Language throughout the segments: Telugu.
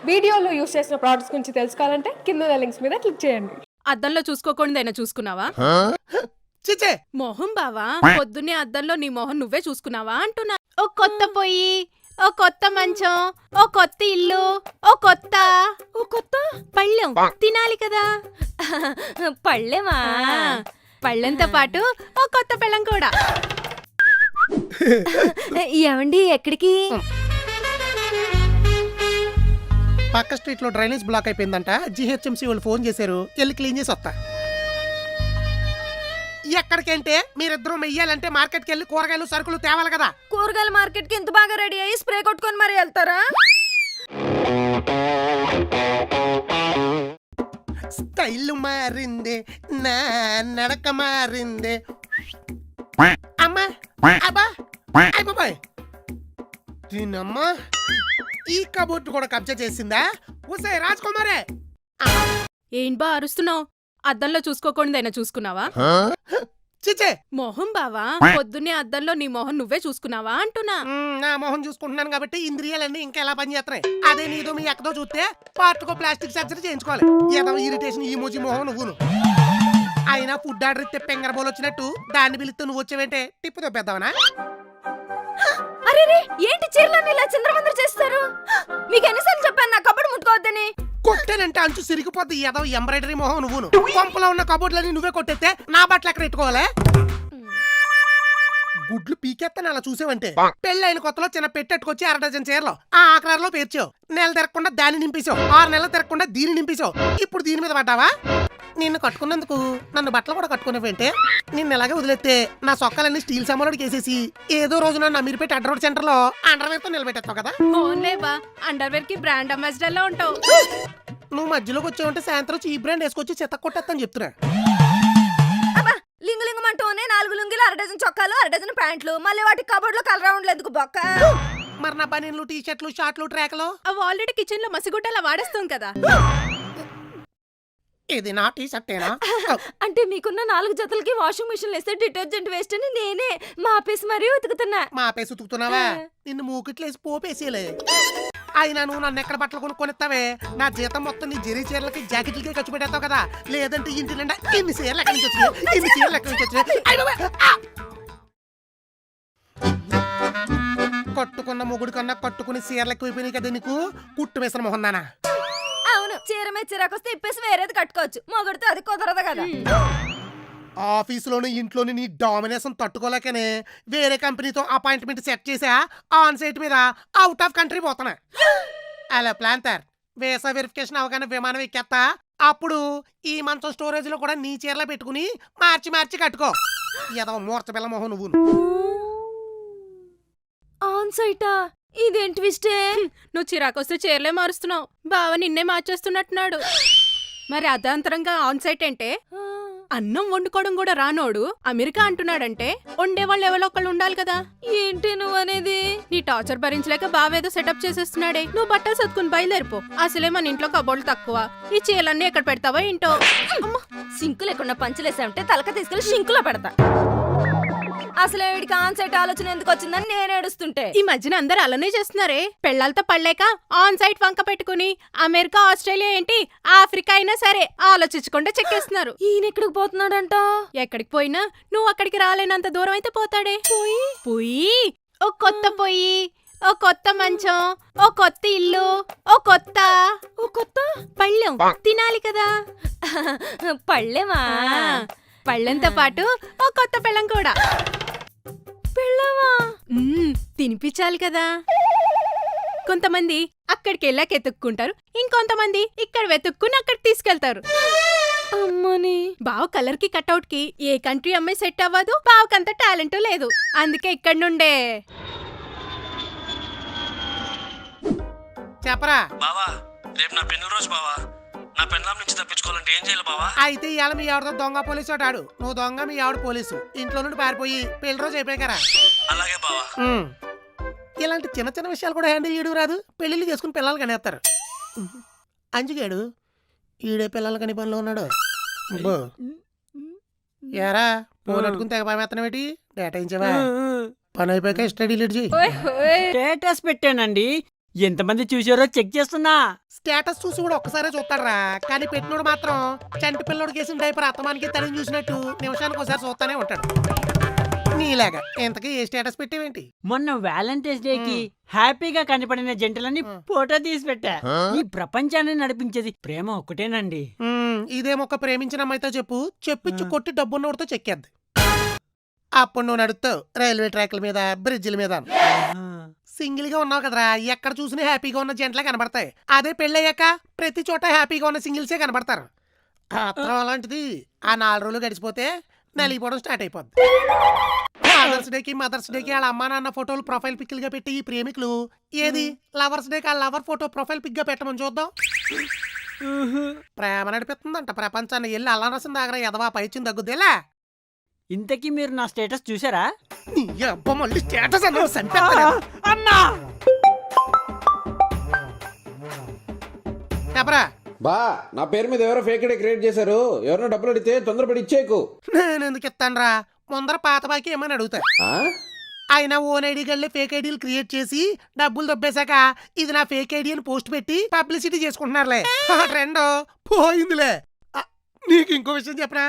వీడియోలో యూస్ చేసిన ప్రొడక్ట్స్ గురించి తెలుసుకోవాలంటే కింద లింక్స్ మీద క్లిక్ చేయండి. అద్దంలో చూసుకోకుండా చూసుకున్నావా? చిచే మొహం బావా, పొద్దున్నే అద్దంలో నీ మొహం నువ్వే చూసుకున్నావా అంటున్నా. ఓ కొత్త పొయ్యి, ఓ కొత్త మంచం, ఓ కొత్త ఇల్లు, ఓ కొత్త పళ్ళెం తినాలి కదా. పళ్ళెమా? పళ్ళెంతో పాటు ఓ కొత్త పెళ్ళం కూడా. ఏమండి ఎక్కడికి? పక్క స్ట్రీట్ లో డ్రైనేజ్ బ్లాక్ అయిపోయిందంట. జిహెచ్ఎంసీ వాళ్ళు ఫోన్ చేశారు, వెళ్ళి క్లీన్ చేసి వస్తా. ఎక్కడికంటే మీరిద్దరూ మెయ్యాలంటే మార్కెట్కి వెళ్ళి కూరగాయలు సరుకులు తేవాలి కదా. కూరగాయల మార్కెట్ కి ఇంత బాగా రెడీ అయ్యి స్ప్రే కొట్టుకొని మరి వెళ్తారా? స్టైల్ మారిందే, నా నడక మారిందే. అమ్మా అబ్బా అయిపోయి దీనమ్మా, ఈ కబోర్డ్ కూడా కబ్జా చేసిందా? ఊసే రాజ్కుమారే, ఏం బా అరుస్తున్నావు? అద్దంలో చూసుకోకుండా చూసుకున్నావా? చిచే మొహం బావా, పొద్దున్నే అద్దంలో నీ మొహం నువ్వే చూసుకున్నావా అంటున్నా. నా మొహం చూసుకుంటున్నాను కాబట్టి ఇంద్రియాలన్నీ ఇంకా ఎలా పనిచేస్తున్నాయి. అదే నీదో మీ ఎక్కడో చూస్తే పార్ట్కో ప్లాస్టిక్ సర్జరీ చేయించుకోవాలి. ఏదో ఇరిటేషన్ ఈ మోజీ మొహం నువ్వును. అయినా ఫుడ్ ఆర్డర్ ఇస్తే పెంగర బోల్ వచ్చినట్టు దాన్ని పిలిస్తే నువ్వు వచ్చేవేంటే టిప్పు తప్పేద్దావనా? అరే ఏంటి చీరలన్నీ ఇలా చిందరవందర చేస్తారు? మీకు ఎన్నిసార్లు చెప్పాను నా కబోర్డ్ ముట్టుకోవద్దని? కొట్టానంటే అంచు సిరిగిపోద్ది. ఏదో ఎంబ్రాయిడరీ మొహం నువ్వును. పంపలో ఉన్న కబోర్డ్లని నువ్వే కొట్టేస్తే నా బట్టలు ఎక్కడ పెట్టుకోవాలి? గుడ్లు పీకెత్తాను అలా చూసేవంటే. పెళ్ళైన కొత్తలో చిన్న పెట్టెట్టుకొచ్చి 1/2 డజన్ చీరలు ఆ ఆకారంలో పేర్చావు. నెల తిరగకుండా దాన్ని నింపేశావు, 6 నెలలు తిరగకుండా దీన్ని నింపేశావు. ఇప్పుడు దీని మీద పడ్డావా? నిన్ను కట్టుకున్నందుకు నన్ను బట్టలు కూడా కట్టుకునేవేంటే? నిన్ను ఎలాగే వదిలేస్తే నా సొక్కలన్నీ స్టీల్ సమలోడికి వేసేసి ఏదో రోజు నన్ను అమీర్పేట అడ్రోడ్ సెంటర్ లో అండర్వేర్ తో నిలబెట్టేస్తావు కదా. ఓన్లే బా, అండర్వేర్ కి బ్రాండ్ అంబాసిడర్ లో ఉంటావు. నువ్వు మధ్యలోకి వచ్చావంటే సాయంత్రం ఈ బ్రాండ్ వేసుకొచ్చి చెత్త కొట్టేస్తాను చెప్తున్నా. లింగు లింగమంటూనే 4 లుంగిలు, 1/2 డజన్ చొక్కాలు, 1/2 డజన్ ప్యాంట్లు, మళ్ళీ వాటి కబోర్డ్ లో కలర్ రౌండ్లు ఎందుకు బొక్క? మరి నా బనీన్లు, టీ షర్ట్లు, షార్ట్లు, ట్రాక్లు అవి ఆల్రెడీ కిచెన్ లో మసిగుడ్డలా వాడేస్తాం కదా. ఇది నా టీ షర్టేనా? అంటే మీకున్న 4 జతలకి వాషింగ్ మిషన్ వేస్తే డిటర్జెంట్ వేస్ట్ అని నేనే మాపేసి మరీ ఉతుకుతున్నా. మా పేసి ఉతుకుతున్నావా? నిన్ను మూకిట్లేసి పోపేసేలే. అయినా నువ్వు నన్ను ఎక్కడ బట్టలు కొనుక్కొనిస్తావే? నా జీతం మొత్తం నీ జెరీ చీరలకి జాకెట్లకి ఖర్చు పెట్టేస్తావు కదా. లేదంటే ఇంటి నిండా ఇన్ని చీరలు ఎక్కడి నుంచి వచ్చినాయి, ఇన్ని చీరలు ఎక్కడి నుంచి వచ్చినాయి? అయ్ బాబోయ్! కట్టుకున్న మొగుడు కన్నా కట్టుకుని చీరలు ఎక్కువైపోయినాయి కదా నీకు. కుట్టు వేసిన మొహందానా? అవును, చీర మీద చిరాకొస్తే ఇప్పేసి వేరేది కట్టుకోవచ్చు. మొగుడితో అది కుదరదు కదా. ఆఫీసులోని ఇంట్లోని నీ డామినేషన్ తట్టుకోలేకనే వేరే కంపెనీతో అపాయింట్మెంట్ సెట్ చేసా. ఆన్ సైట్ మీద అవుట్ ఆఫ్ కంట్రీ పోతున్నా. అలా ప్లాన్ తయారు. వీసా వెరిఫికేషన్ అవగానే విమానం ఎక్కేస్తా. అప్పుడు ఈ మంచం స్టోరేజ్ లో కూడా నీ చీరలో పెట్టుకుని మార్చి మార్చి కట్టుకో. ఏదో మూర్చ పిల్ల మొహం నువ్వు. ఆన్ సైటా? ఇదేం ట్విస్టే? నువ్వు చిరాకొస్తే చీరలే మారుస్తున్నావు. బావ నిన్నే మార్చేస్తున్నట్టున్నాడు. మరి అర్ధాంతరంగా ఆన్ సైట్ అంటే అన్నం వండుకోవడం కూడా రానోడు అమెరికా అంటున్నాడంటే వండేవాళ్ళు ఎవరో ఒకళ్ళు ఉండాలి కదా. ఏంటి నువ్వు అనేది? నీ టార్చర్ భరించలేక బావేదో సెటప్ చేసేస్తున్నాడే. నువ్వు బట్టలు సర్దుకుని బయలుదేరిపో. అసలే మన ఇంట్లో కబోర్డులు తక్కువ. ఈ చీరలన్నీ ఎక్కడ పెడతావో ఏంటో. సింకు లేకుండా పంచలేసామంటే తలక తీసుకెళ్లి షింకులో పెడతా. అసలే వీడికి ఆన్ సైట్ ఆలోచన ఎందుకు వచ్చిందని నేను ఏడుస్తుంటే ఈ మధ్యన అందరు అలానే చేస్తున్నారే. పెళ్ళాలతో పడలేక ఆన్ సైట్ వంక పెట్టుకుని అమెరికా, ఆస్ట్రేలియా ఏంటి ఆఫ్రికా అయినా సరే ఆలోచించకుండా చెక్కేస్తున్నారు. ఈయన ఎక్కడికి పోతున్నాడంట? ఎక్కడికి పోయినా నువ్వు అక్కడికి రాలేనంత దూరం అయితే పోతాడే. పోయి ఓ కొత్త పొయ్యి, ఓ కొత్త మంచం, ఓ కొత్త ఇల్లు, ఓ కొత్త పళ్ళెం తినాలి కదా. పళ్ళెమా? పళ్ళెంతో పాటు ఓ కొత్త పెళ్ళం కూడా. పెళ్ళమా? తినిపించాలి కదా. కొంతమంది అక్కడికి వెళ్ళాక ఎత్తుక్కుంటారు, ఇంకొంతమంది ఇక్కడ వెతుక్కుని అక్కడికి తీసుకెళ్తారు. అమ్మని బావ కలర్ కి కట్అవుట్ కి ఏ కంట్రీ అమ్మాయి సెట్ అవ్వదు. బావకంత టాలెంట్ లేదు. అందుకే ఇక్కడ నుండే. చెప్పరా బావా, రేపు నా పెళ్లి రోజు బావా. నా పెళ్ళాం నుంచి తప్పించుకోవాలంటే ఏం చేయాలి బావా? అయితే ఇవాళ మీ ఆవిడతో దొంగ పోలీసు ఆడు. నువ్వు దొంగ, మీ ఆవిడ పోలీసు. ఇంట్లో నుండి పారిపోయి పెళ్లి రోజు అయిపోయారా? అలాగే బావా. ఇలాంటి చిన్న చిన్న విషయాలు కూడా హ్యాండిల్ చేయడం రాదు. పెళ్లిళ్ళు చేసుకుని పిల్లలు కనేస్తారు. అంజుగాడు ఈడే పిల్లలు కని పనిలో ఉన్నాడు. ఏరా ఫోన్ అట్టుకుని తెగ పామేత్తనవేటి? డేటా ఇచ్చావా? పని అయిపోయాక స్టడీ లీడ్ చేయి. స్టేటస్ పెట్టానండి. ఎంతమంది చూసారో చెక్ చేస్తున్నా. స్టేటస్ చూసి కూడా ఒక్కసారే చూస్తాడరా, కానీ పెట్టినోడు మాత్రం చంటి పిల్లోడు కేసిన డైపర్ అత్తమానికి తల్లిని చూసినట్టు నిమిషానికి ఒకసారి చూస్తానే ఉంటాడు. నీలాగా ఇంతకీ ఏ స్టేటస్ పెట్టేవేంటి? మొన్న వ్యాలంటైన్స్ డే కి హ్యాపీగా కనపడిన జంటలని ఫోటో తీసి పెట్టా. ఈ ప్రపంచాన్ని నడిపించేది ప్రేమ ఒక్కటేనండి. ఇదేమొక్క ప్రేమించిన అమ్మాయితో చెప్పించి కొట్టి డబ్బున్నోడితో చెక్కేద్ది. అప్పుడు నువ్వు నడుస్తావు రైల్వే ట్రాక్ల మీద, బ్రిడ్జిల మీద. సింగిల్ గా ఉన్నావు కదరా, ఎక్కడ చూసినా హ్యాపీగా ఉన్న జంటలే కనబడతాయి. అదే పెళ్ళయ్యాక ప్రతి చోట హ్యాపీగా ఉన్న సింగిల్సే కనబడతారు. ఆత్రం అలాంటిది. ఆ 4 రోజులు గడిచిపోతే నలిగిపోవడం స్టార్ట్ అయిపోద్ది. ఫాదర్స్ డేకి, మదర్స్ డేకి వాళ్ళ అమ్మా నాన్న ఫోటోలు ప్రొఫైల్ పిక్లుగా పెట్టి ఈ ప్రేమికులు ఏది లవర్స్ డేకి ఆ లవర్ ఫోటో ప్రొఫైల్ పిక్ గా పెట్టమని చూద్దాం. ప్రేమ నడిపిస్తుందంట ప్రపంచాన్ని. వెళ్ళి అల్లం రసం దాగరా ఎదవా పైచ్చింది దగ్గుద్దేలా. ఇంతకీ మీరు నా స్టేటస్ చూసారా? నీ అబ్బ మళ్ళీ స్టేటస్ అన్నావు సంపేస్తాను. అన్నా చెప్పరా. బా నా పేరు మీద ఎవరో ఫేక్ ఐడి క్రియేట్ చేశారు. ఎవరైనా డబ్బులు అడిగితే తొందరపడి ఇచ్చేకు. నేను ఎందుకు ఇస్తానురా, ముందర పాత బాకి ఏమని అడుగుతా. ఆ? ఆయన ఓన్ ఐడి గళ్ళే ఫేక్ ఐడీలు క్రియేట్ చేసి డబ్బులు దొబ్బేశాక ఇది నా ఫేక్ ఐడి అని పోస్ట్ పెట్టి పబ్లిసిటీ చేసుకుంటున్నారులే. ఆ ట్రెండ్ పోయిందిలే. నీకు ఇంకో విషయం చెప్పరా.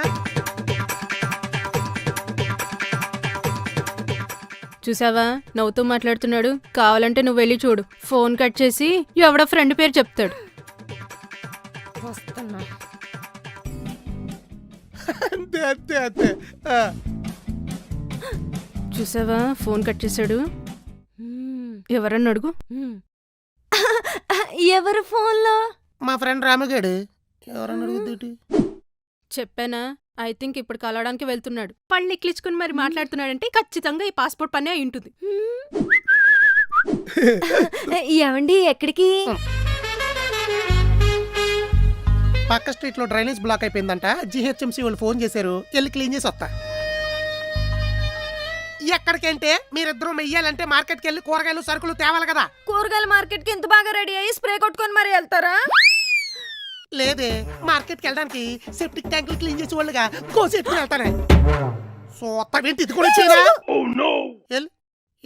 చూసావా నవ్వుతూ మాట్లాడుతున్నాడు. కావాలంటే నువ్వు వెళ్ళి చూడు. ఫోన్ కట్ చేసి ఎవడో ఫ్రెండ్ పేరు చెప్తాడు. వస్తున్నా. అంతే అంతే అంతే. చూసావా ఫోన్ కట్ చేశాడు. ఎవరన్నా అడుగు. ఎవరు ఫోన్లో? మా ఫ్రెండ్ రామగాడు. ఎవరన్నా అడుగుద్ది. చెప్పానా? ఐ థింక్ ఇప్పుడు కలవడానికి వెళ్తున్నాడు. పళ్ళు ఎక్కించుకుని మరి మాట్లాడుతున్నాడంటే ఖచ్చితంగా ఈ పాస్పోర్ట్ పని అయి ఉంటుంది. ఏమండి ఎక్కడికి? పక్క స్ట్రీట్ లో డ్రైనేజ్ బ్లాక్ అయిపోయిందంట. జిహెచ్ఎంసీ వాళ్ళు ఫోన్ చేశారు, వెళ్ళి క్లీన్ చేసి వస్తా. ఎక్కడికంటే మీరిద్దరూ మెయ్యాలంటే మార్కెట్కి వెళ్ళి కూరగాయలు సరుకులు తేవాలి కదా. కూరగాయల మార్కెట్ కి ఇంత బాగా రెడీ అయ్యి స్ప్రే కొట్టుకొని మరి వెళ్తారా? లేదే, మార్కెట్కి వెళ్ళడానికి సెప్టిక్ ట్యాంకులు క్లీన్ చేసి వాళ్ళుగా కోసేట్టుకుని వెళ్తానే. సోత్తావేంటి ఇది కూడా చేయరా?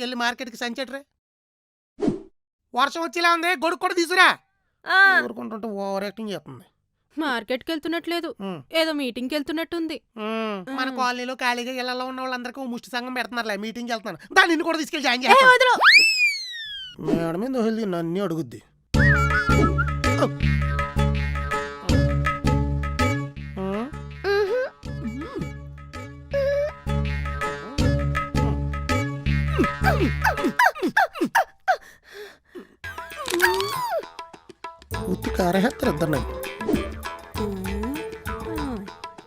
వెళ్ళి మార్కెట్కి సంచట్రే. వర్షం వచ్చేలా ఉంది, గొడుగు కూడా తీసుకురా. ఊరుకుంటుంటే ఓవర్ యాక్టింగ్ చేస్తుంది. మార్కెట్కి వెళ్తున్నట్లేదు, ఏదో మీటింగ్కి వెళ్తున్నట్టుంది. మన కాలనీలో ఖాళీగా ఇళ్లలో ఉన్న వాళ్ళందరికీ ముష్టి సంఘం పెడుతున్నారులే, మీటింగ్కి వెళ్తున్నాను. దాన్ని కూడా తీసుకెళ్ళి జాయిన్ చేస్తాను. మేడం మీద వెళ్ళి నన్ను అడుగుద్ది.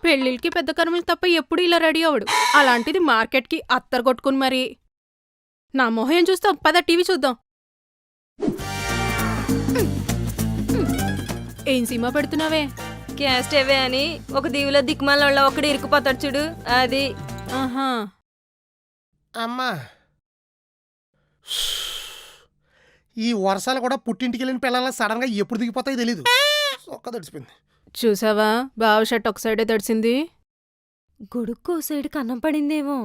పెళ్ళిళ్ళకి పెద్ద కర్మలు తప్ప ఎప్పుడు ఇలా రెడీ అవడు. అలాంటిది మార్కెట్కి అత్తరు కొట్టుకుని మరి. నా మొహం ఏం చూస్తాం, పద టీవీ చూద్దాం. ఏం సినిమా పెడుతున్నావే? క్యాస్ట్ ఏవే అని ఒక దీవిలో దిక్కుమాల ఒకటి ఇరుక్కుపోతాడు చూడు, అది. ఆహా. అమ్మా, ఈ వర్షాలు కూడా పుట్టింటికి వెళ్ళిన పిల్లల సడన్ గా ఎప్పుడు దిగిపోతాయో తెలీదు. ఒక్క తడిసిపోయింది. చూసావా బావ షర్ట్ ఒక సైడే తడిసింది. గొడుక్కో సైడ్ కన్నం పడిందేమో.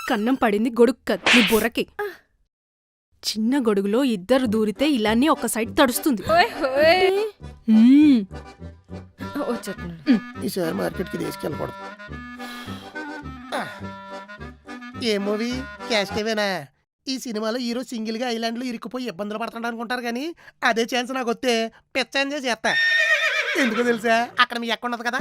కన్నం పడింది గొడుగు కాదు, నీ బుర్రకి. చిన్న గొడుగులో ఇద్దరు దూరితే ఇలానే ఒక సైడ్ తడుస్తుంది. ఈసారి మార్కెట్కి తీసుకెళ్ళకూడదు. ఏ మూవీ? క్యాస్టేవేనా? ఈ సినిమాలో హీరో సింగిల్ గా ఐలాండ్ లో ఇరుక్కుపోయి ఇబ్బందులు పడుతున్నాడు అనుకుంటారు కానీ అదే ఛాన్స్ నాకు వస్తే పెద్ద ఎంజాయ్ చేస్తా. ఎందుకో తెలుసా, అక్కడ మీ ఎక్కడ ఉన్నది కదా.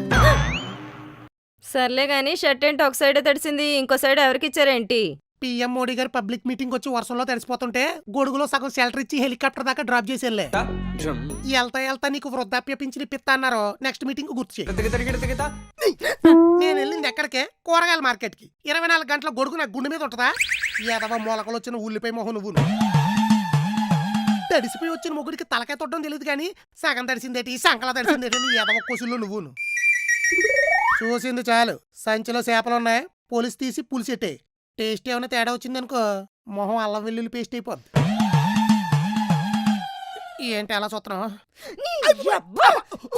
సర్లే గాని షర్ట్ ఏంటి ఒక సైడే తడిసింది, ఇంకో సైడ్ ఎవరికి ఇచ్చారేంటి? పిఎం మోడీ గారు పబ్లిక్ మీటింగ్ వచ్చి వర్షంలో తడిసిపోతుంటే గొడుగులో సగం షెల్టర్ ఇచ్చి హెలికాప్టర్ దాకా డ్రాప్ చేసి వెళ్ళే. వెళ్తా నీకు వృద్ధాప్య పింఛన్ ఇప్పిస్తా అన్నారు. నెక్స్ట్ మీటింగ్ గుర్తు చేయి. నేను వెళ్ళింది ఎక్కడికే? కూరగాయల మార్కెట్ కి. 24 గంటల గొడుగు నాకు గుండె మీద ఉంటుందా? ఎదవ మొలకలు వచ్చిన ఉల్లిపాయ మొహం నువ్వు. తడిసిపోయి వచ్చిన ముగ్గుడికి తలకాయ తొట్టడం తెలియదు కానీ సగం తడిసిందేటి, సంకల తడిసిందేటి, నీ ఎదవ కొసుల్లో నువ్వును. చూసింది చాలు. సంచిలో చేపలు ఉన్నాయి, పోలీసు తీసి పులిసెట్టే. టేస్ట్ ఏమైనా తేడా వచ్చిందనుకో మొహం అల్లం వెల్లుల్లి పేస్ట్ అయిపోద్ది. ఏంటి అలా చూస్తున్నావు?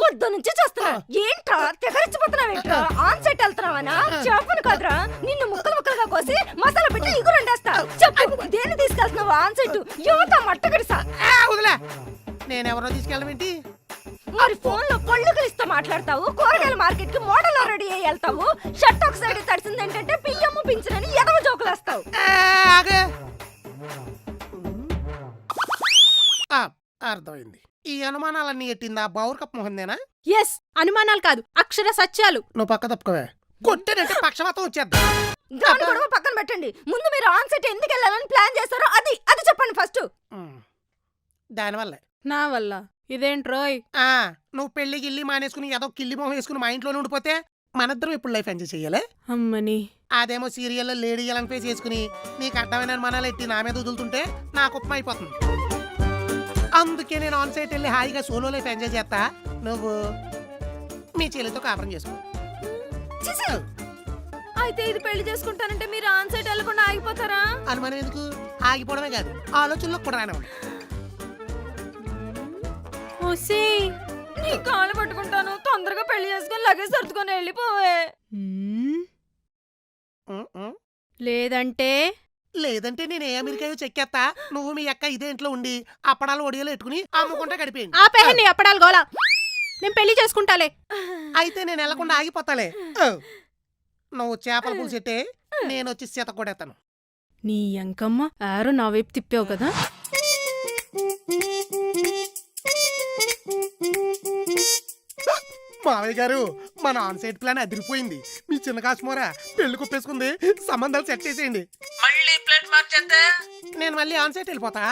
పొద్దు నుంచి చూస్తున్నా ఏంట్రా తెగరిచ్చిపోతున్నావేంట్రా ఆన్ సెట్ వెళ్తున్నావనా చెప్పను కదరా నిన్ను ముక్కలు ముక్కలుగా కోసి మసాలా పెట్టి ఇగురు వండేస్తా చెప్పు దేన్ని తీసుకెళ్తున్నావు ఆన్ సెట్ యువత మట్టగడిసా వదిలే, నేనెవరో తీసుకెళ్ళడం ఏంటి? మరి ఫోన్ లో పళ్ళు కలిస్తూ మాట్లాడతావు కూరగాయల మార్కెట్ కి మోడల్ రెడీ అయ్యి వెళ్తావు షర్ట్ ఒక సైడ్ తడిసింది ఏంటంటే పియ్యమ్ము పింఛనని ఎదవ జోకులు వేస్తావు ఆగే. అర్థమైంది. ఈ అనుమానాలన్నీ ఎట్టిందా బౌర్కప్ మొహందేనా? ఎస్, అనుమానాలు కాదు, అక్షర సత్యాలు. నువ్వు పక్క తప్పుకోవే, కొట్టేనంటే పక్షవాతం వచ్చేద్దా. దాని గొడవ పక్కన పెట్టండి ముందు మీరు ఆన్ సెట్ ఎందుకు వెళ్ళాలని ప్లాన్ చేస్తారో అది అది చెప్పండి ఫస్ట్ దానివల్లే నా వల్ల ఇదేంట్రోయ్? నువ్వు పెళ్లి గిల్లి మానేసుకుని ఏదో కిల్లి మొహం వేసుకుని మా ఇంట్లోనే ఉండిపోతే మనిద్దరం ఇప్పుడు లైఫ్ ఎంజాయ్ చెయ్యాలి. అమ్మని అదేమో సీరియల్లో లేడీ ఎలం ఫేస్ చేసుకుని నీకు అడ్డమైన అనుమానాలు ఎట్టి నా మీద వదులుతుంటే నాకు ఉప్మా అయిపోతుంది. అందుకే నేను ఆన్ సైట్ వెళ్ళి హాయిగా సోలో లైఫ్ ఎంజాయ్ చేస్తా. నువ్వు మీ చెల్లితో కాపురం చేసుకో. అయితే ఇది పెళ్లి చేసుకుంటానంటే మీరు ఆన్ సెట్ వెళ్ళకుండా ఆగిపోతారా? అనుమానం ఎందుకు? ఆగిపోవడమే కాదు, ఆలోచనలో కూడా రానివ్వండి. ఓసే నీ కాలు పట్టుకుంటాను తొందరగా పెళ్లి చేసుకుని లగేజ్ సర్దుకొని వెళ్ళిపోవే. లేదంటే లేదంటే నేను ఏ అమెరికాయో చెక్కేస్తా. నువ్వు మీ అక్క ఇదే ఇంట్లో ఉండి అప్పడాలు ఒడియాలు ఎట్టుకుని అమ్ముకుంటే గడిపేయండి. ఆపేహని అప్పడాలు గోలా, నేను పెళ్లి చేసుకుంటాలే. అయితే నేను వెళ్లకుండా ఆగిపోతాలే. నువ్వు చేపల పులుసు ఎట్టే, నేను వచ్చి సీత కొడేస్తాను. నీ అంకమ్మ ఆరో నా వైపు తిప్పావు కదా. మావయ్య గారు, మన ఆన్ సైడ్ ప్లాన్ అదిరిపోయింది. మీ చిన్న కాశ్మోరా పెళ్లి కుప్పేసుకుంది, సంబంధాలు సెట్ చేసేయండి. మళ్ళీ ప్లేట్ మార్చేస్తే నేను మళ్ళీ ఆన్ సైడ్ వెళ్ళిపోతా.